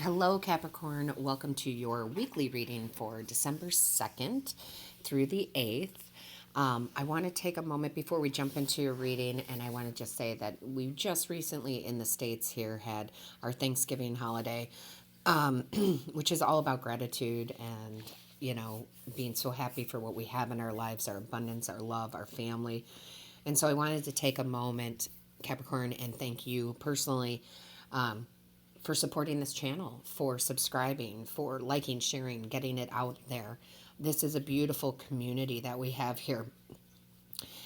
Hello, Capricorn. Welcome to your weekly reading for December 2nd through the 8th. I want to take a moment before we jump into your reading, and I want to just say that we just recently in the States here had our Thanksgiving holiday, which is all about gratitude and, being so happy for what we have in our lives, our abundance, our love, our family. And so I wanted to take a moment, Capricorn, and thank you personally for supporting this channel, for subscribing, for liking, sharing, getting it out there. This is a beautiful community that we have here.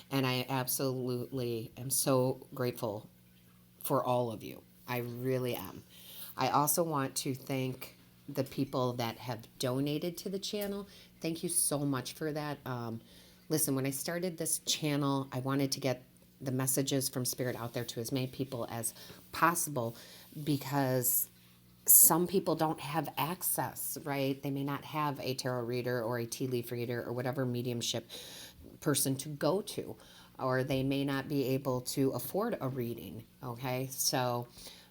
And I absolutely am so grateful for all of you. I really am. I also want to thank the people that have donated to the channel. Thank you so much for that. Listen, when I started this channel, I wanted to get the messages from Spirit out there to as many people as possible because some people don't have access, right? They may not have a tarot reader or a tea leaf reader or whatever mediumship person to go to, or they may not be able to afford a reading, okay? So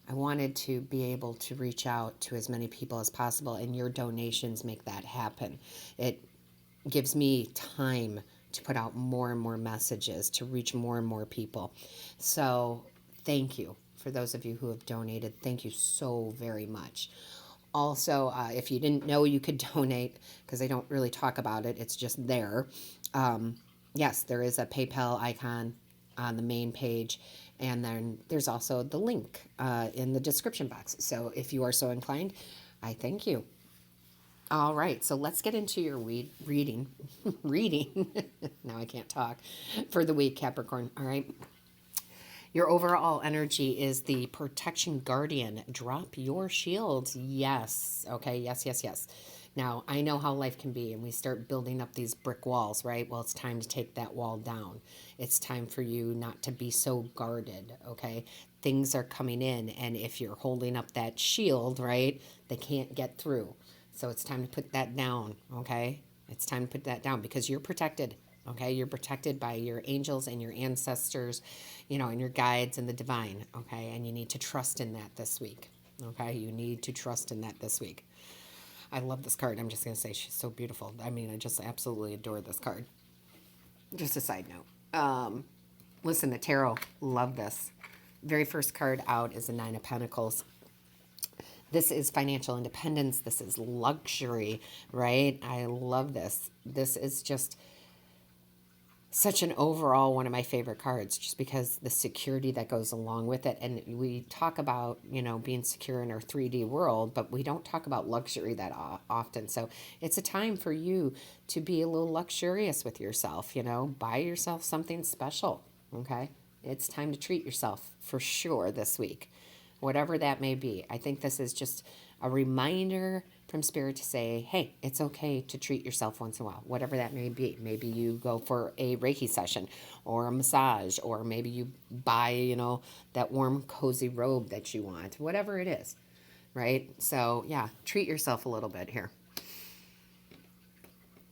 I wanted to be able to reach out to as many people as possible, and your donations make that happen. It gives me time to put out more and more messages, to reach more and more people. So thank you for those of you who have donated. Thank you so very much. Also, if you didn't know you could donate, because I don't really talk about it, it's just there. Yes, there is a PayPal icon on the main page, and then there's also the link in the description box. So if you are so inclined, I thank you. All right, so let's get into your reading. Now I can't talk. For the week, Capricorn. All right. Your overall energy is the protection guardian. Drop your shields. Yes. Okay. Yes, yes, yes. Now, I know how life can be, and we start building up these brick walls, right? Well, it's time to take that wall down. It's time for you not to be so guarded, okay? Things are coming in, and if you're holding up that shield, right, they can't get through. So it's time to put that down, okay? It's time to put that down because you're protected, okay? You're protected by your angels and your ancestors, and your guides and the divine, okay? And you need to trust in that this week, okay? You need to trust in that this week. I love this card. I'm just going to say she's so beautiful. I mean, I just absolutely adore this card. Just a side note. Listen, the tarot, love this. Very first card out is the Nine of Pentacles. This is financial independence. This is luxury, right? I love this. This is just such an overall one of my favorite cards just because the security that goes along with it. And we talk about, being secure in our 3D world, but we don't talk about luxury that often. So it's a time for you to be a little luxurious with yourself, buy yourself something special, okay? It's time to treat yourself for sure this week, whatever that may be. I think this is just a reminder from Spirit to say, hey, it's okay to treat yourself once in a while, whatever that may be. Maybe you go for a Reiki session or a massage, or maybe you buy, that warm, cozy robe that you want, whatever it is, right? So, yeah, treat yourself a little bit here.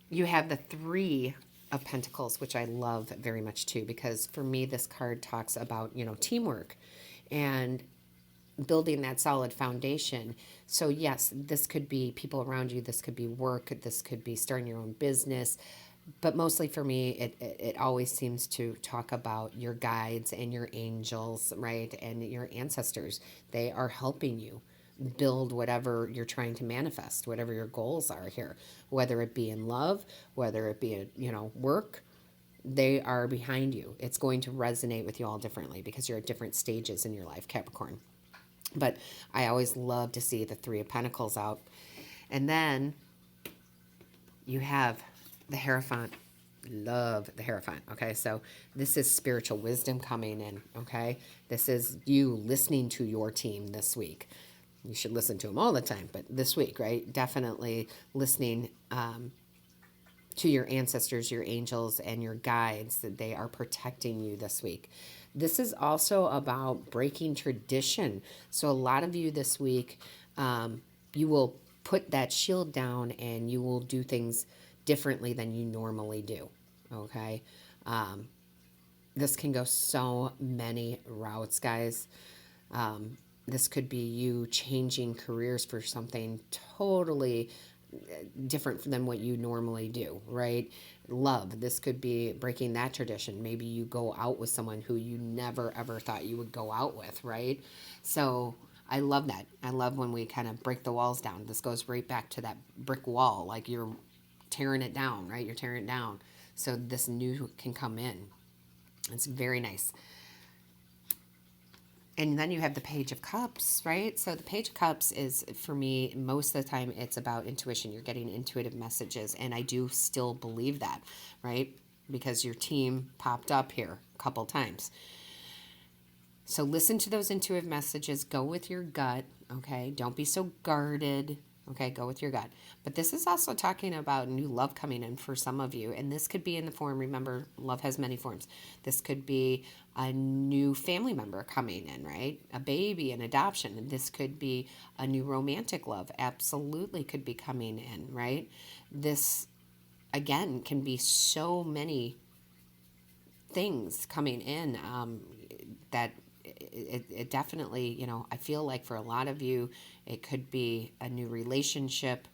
You have the Three of Pentacles, which I love very much too, because for me, this card talks about, teamwork and building that solid foundation. So yes, this could be people around you, this could be work, this could be starting your own business, but mostly for me, it always seems to talk about your guides and your angels, right? And your ancestors. They are helping you build whatever you're trying to manifest, whatever your goals are here, whether it be in love, whether it be, work. They are behind you. It's going to resonate with you all differently because you're at different stages in your life, Capricorn. But I always love to see the Three of Pentacles out. And then you have the Hierophant. Love the Hierophant. Okay, so this is spiritual wisdom coming in. Okay, this is you listening to your team this week. You should listen to them all the time, but this week, right? Definitely listening to your ancestors, your angels, and your guides, that they are protecting you this week. This is also about breaking tradition. So a lot of you this week, you will put that shield down and you will do things differently than you normally do, okay? This can go so many routes, guys. This could be you changing careers for something totally different than what you normally do, right? Love, this could be breaking that tradition. Maybe you go out with someone who you never ever thought you would go out with, right? So I love that. I love when we kind of break the walls down. This goes right back to that brick wall, like you're tearing it down, right? You're tearing it down so this new can come in. It's very nice. And then you have the Page of Cups, right? So the Page of Cups is, for me, most of the time, it's about intuition. You're getting intuitive messages, and I do still believe that, right? Because your team popped up here a couple times. So listen to those intuitive messages. Go with your gut, okay? Don't be so guarded, okay? Go with your gut. But this is also talking about new love coming in for some of you. And this could be in the form, remember, love has many forms. This could be a new family member coming in, right? A baby, an adoption. And this could be a new romantic love. Absolutely could be coming in, right? This, again, can be so many things coming in that it definitely, I feel like for a lot of you, it could be a new relationship.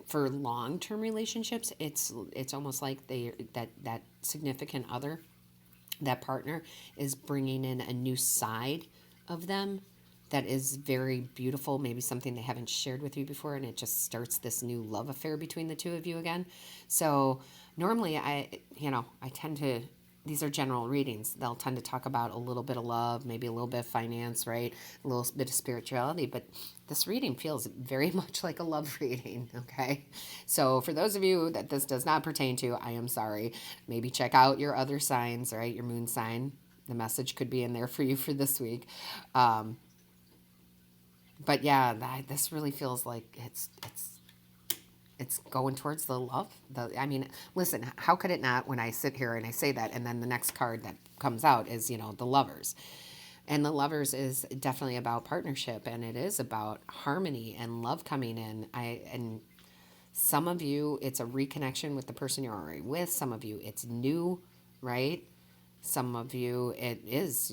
For long-term relationships, it's almost like that significant other, that partner is bringing in a new side of them that is very beautiful, maybe something they haven't shared with you before, and it just starts this new love affair between the two of you again. So normally I tend to, these are general readings. They'll tend to talk about a little bit of love, maybe a little bit of finance, right? A little bit of spirituality, but this reading feels very much like a love reading, okay? So for those of you that this does not pertain to, I am sorry. Maybe check out your other signs, right? Your moon sign. The message could be in there for you for this week. But yeah, this really feels like it's going towards the love. I mean, listen, how could it not when I sit here and I say that, and then the next card that comes out is, the Lovers. And the Lovers is definitely about partnership, and it is about harmony and love coming in. And some of you, it's a reconnection with the person you're already with. Some of you, it's new, right? Some of you, it is,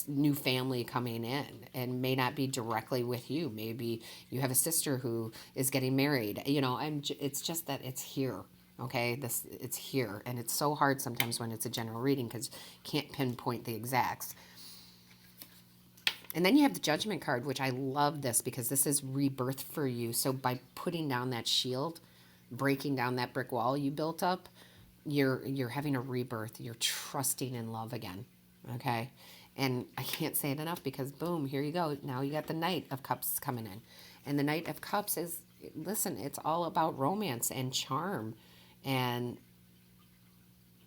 new family coming in, and may not be directly with you. Maybe you have a sister who is getting married. It's just that it's here. Okay, it's here, and it's so hard sometimes when it's a general reading because you can't pinpoint the exacts. And then you have the Judgment card, which I love this because this is rebirth for you. So by putting down that shield, breaking down that brick wall you built up, you're having a rebirth. You're trusting in love again. Okay. And I can't say it enough because boom, here you go. Now you got the Knight of Cups coming in. And the Knight of Cups is, listen, it's all about romance and charm and,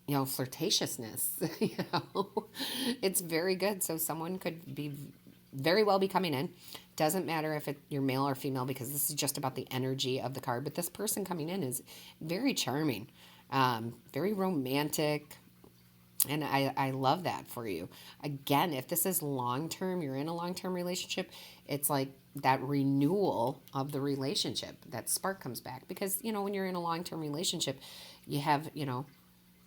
flirtatiousness. It's very good. So someone could be very well be coming in. Doesn't matter if you're male or female because this is just about the energy of the card. But this person coming in is very charming, very romantic. And I love that for you. Again, if this is long-term, you're in a long-term relationship, it's like that renewal of the relationship, that spark comes back. Because, when you're in a long-term relationship, you have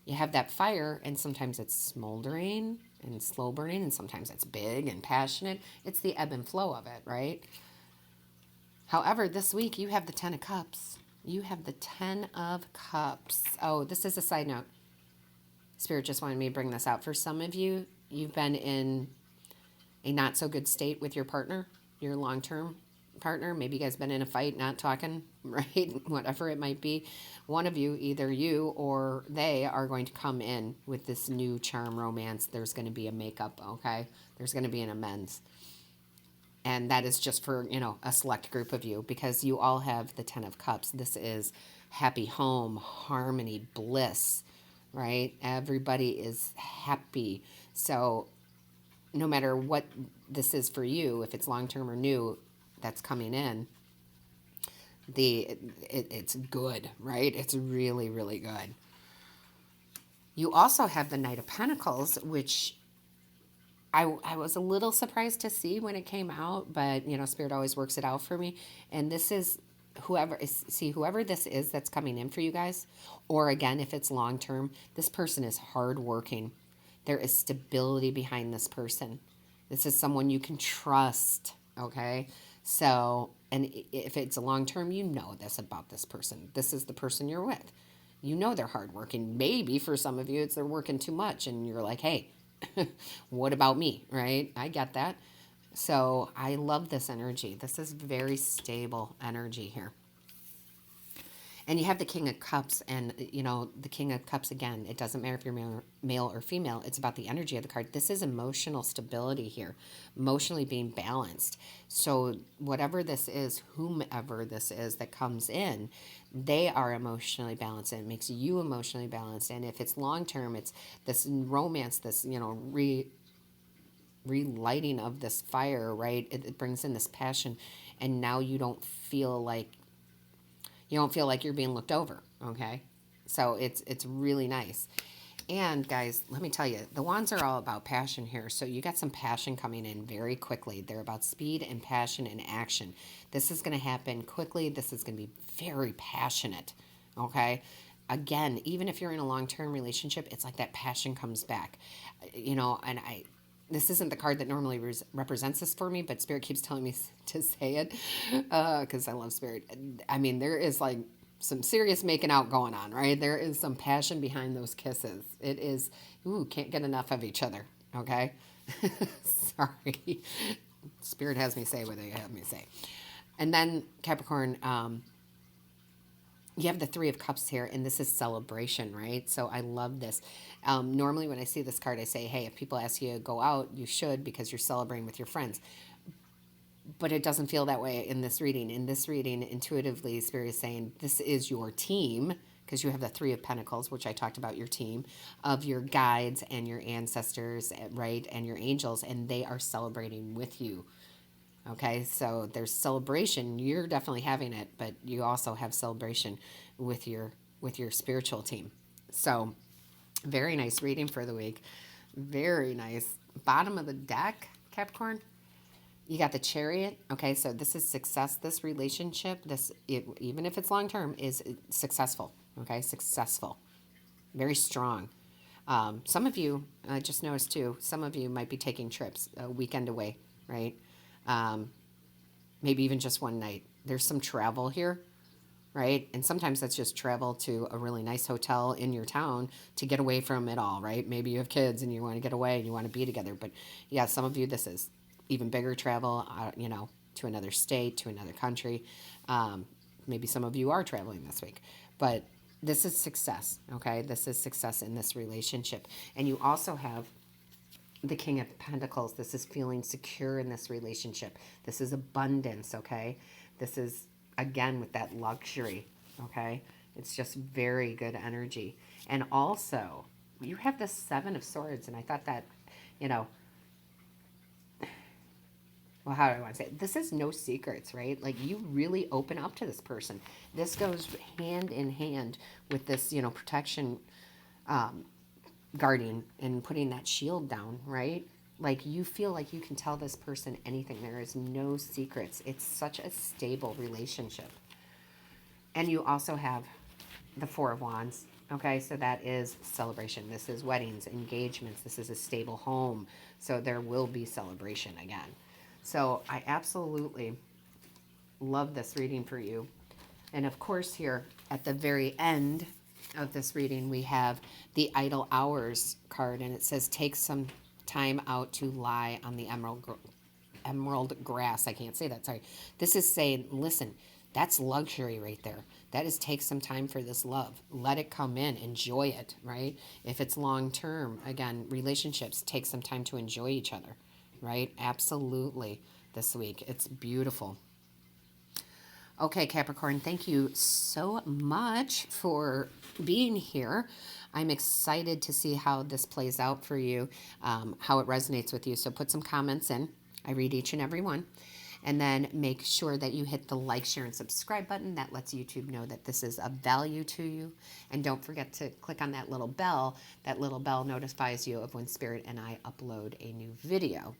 that fire, and sometimes it's smoldering and slow burning, and sometimes it's big and passionate. It's the ebb and flow of it, right? However, this week you have the Ten of Cups. You have the Ten of Cups. Oh, this is a side note. Spirit just wanted me to bring this out. For some of you, you've been in a not so good state with your partner, your long-term partner. Maybe you guys been in a fight, not talking, right? Whatever it might be. One of you, either you or they, are going to come in with this new charm romance. There's going to be a makeup, okay? There's going to be an amends. And that is just for, a select group of you because you all have the Ten of Cups. This is happy home, harmony, bliss, right? Everybody is happy. So no matter what this is for you, if it's long-term or new, that's coming in, it's good, right? It's really, really good. You also have the Knight of Pentacles, which I was a little surprised to see when it came out, but, Spirit always works it out for me. And this is whoever this is that's coming in for you guys, or again, if it's long-term, this person is hardworking. There is stability behind this person. This is someone you can trust, okay? So, and if it's a long term, you know this about this person. This is the person you're with. You know they're hardworking. Maybe for some of you, it's they're working too much, and you're like, hey, what about me, right? I get that. So I love this energy. This is very stable energy here. And you have the King of Cups, and the King of Cups again. It doesn't matter if you're male or female. It's about the energy of the card. This is emotional stability here, emotionally being balanced. So whatever this is, whomever this is that comes in, they are emotionally balanced, and it makes you emotionally balanced. And if it's long term, it's this romance, this relighting of this fire, right? It brings in this passion, and now you don't feel like you're being looked over, okay? So it's really nice. And guys, let me tell you, the wands are all about passion here. So you got some passion coming in very quickly. They're about speed and passion and action. This is going to happen quickly. This is going to be very passionate, okay? Again, even if you're in a long-term relationship, it's like that passion comes back, and this isn't the card that normally represents this for me, but Spirit keeps telling me to say it because I love Spirit. I mean, there is like some serious making out going on, right? There is some passion behind those kisses. It is, can't get enough of each other, okay? Sorry. Spirit has me say what they have me say. And then Capricorn, you have the Three of Cups here, and this is celebration, right? So I love this. Normally when I see this card, I say, hey, if people ask you to go out, you should because you're celebrating with your friends. But it doesn't feel that way in this reading. In this reading, intuitively, Spirit is saying this is your team because you have the Three of Pentacles, which I talked about, your team of your guides and your ancestors, right, and your angels, and they are celebrating with you. Okay, so there's celebration. You're definitely having it, but you also have celebration with your spiritual team. So very nice reading for the week. Very nice. Bottom of the deck, Capricorn. You got the Chariot. Okay, so this is success. This relationship, even if it's long term, is successful. Okay, successful. Very strong. Some of you, I just noticed too, some of you might be taking trips a weekend away, right? Maybe even just one night. There's some travel here, right? And sometimes that's just travel to a really nice hotel in your town to get away from it all, right? Maybe you have kids and you want to get away and you want to be together. But yeah, some of you, this is even bigger travel, to another state, to another country. Maybe some of you are traveling this week. But this is success, okay? This is success in this relationship. And you also have the King of Pentacles. This is feeling secure in this relationship. This is abundance, okay? This is, again, with that luxury, okay? It's just very good energy. And also, you have the Seven of Swords, and I thought that, well, how do I want to say it? This is no secrets, right? Like, you really open up to this person. This goes hand in hand with this, protection, guarding and putting that shield down, right? Like, you feel like you can tell this person anything. There is no secrets. It's such a stable relationship. And you also have the Four of Wands. Okay, so that is celebration. This is weddings, engagements. This is a stable home. So there will be celebration again. So I absolutely love this reading for you. And of course, here at the very end of this reading, we have the Idle Hours card, and it says, take some time out to lie on the emerald grass. I can't say that, sorry. This is saying, listen, that's luxury right there. That is, take some time for this love. Let it come in. Enjoy it, right? If it's long term, again, relationships, take some time to enjoy each other, right? Absolutely. This week. It's beautiful. Okay, Capricorn, thank you so much for being here. I'm excited to see how this plays out for you, how it resonates with you. So put some comments in. I read each and every one. And then make sure that you hit the like, share, and subscribe button. That lets YouTube know that this is of value to you. And don't forget to click on that little bell. That little bell notifies you of when Spirit and I upload a new video.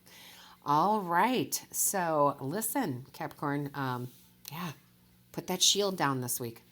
All right. So listen, Capricorn, put that shield down this week.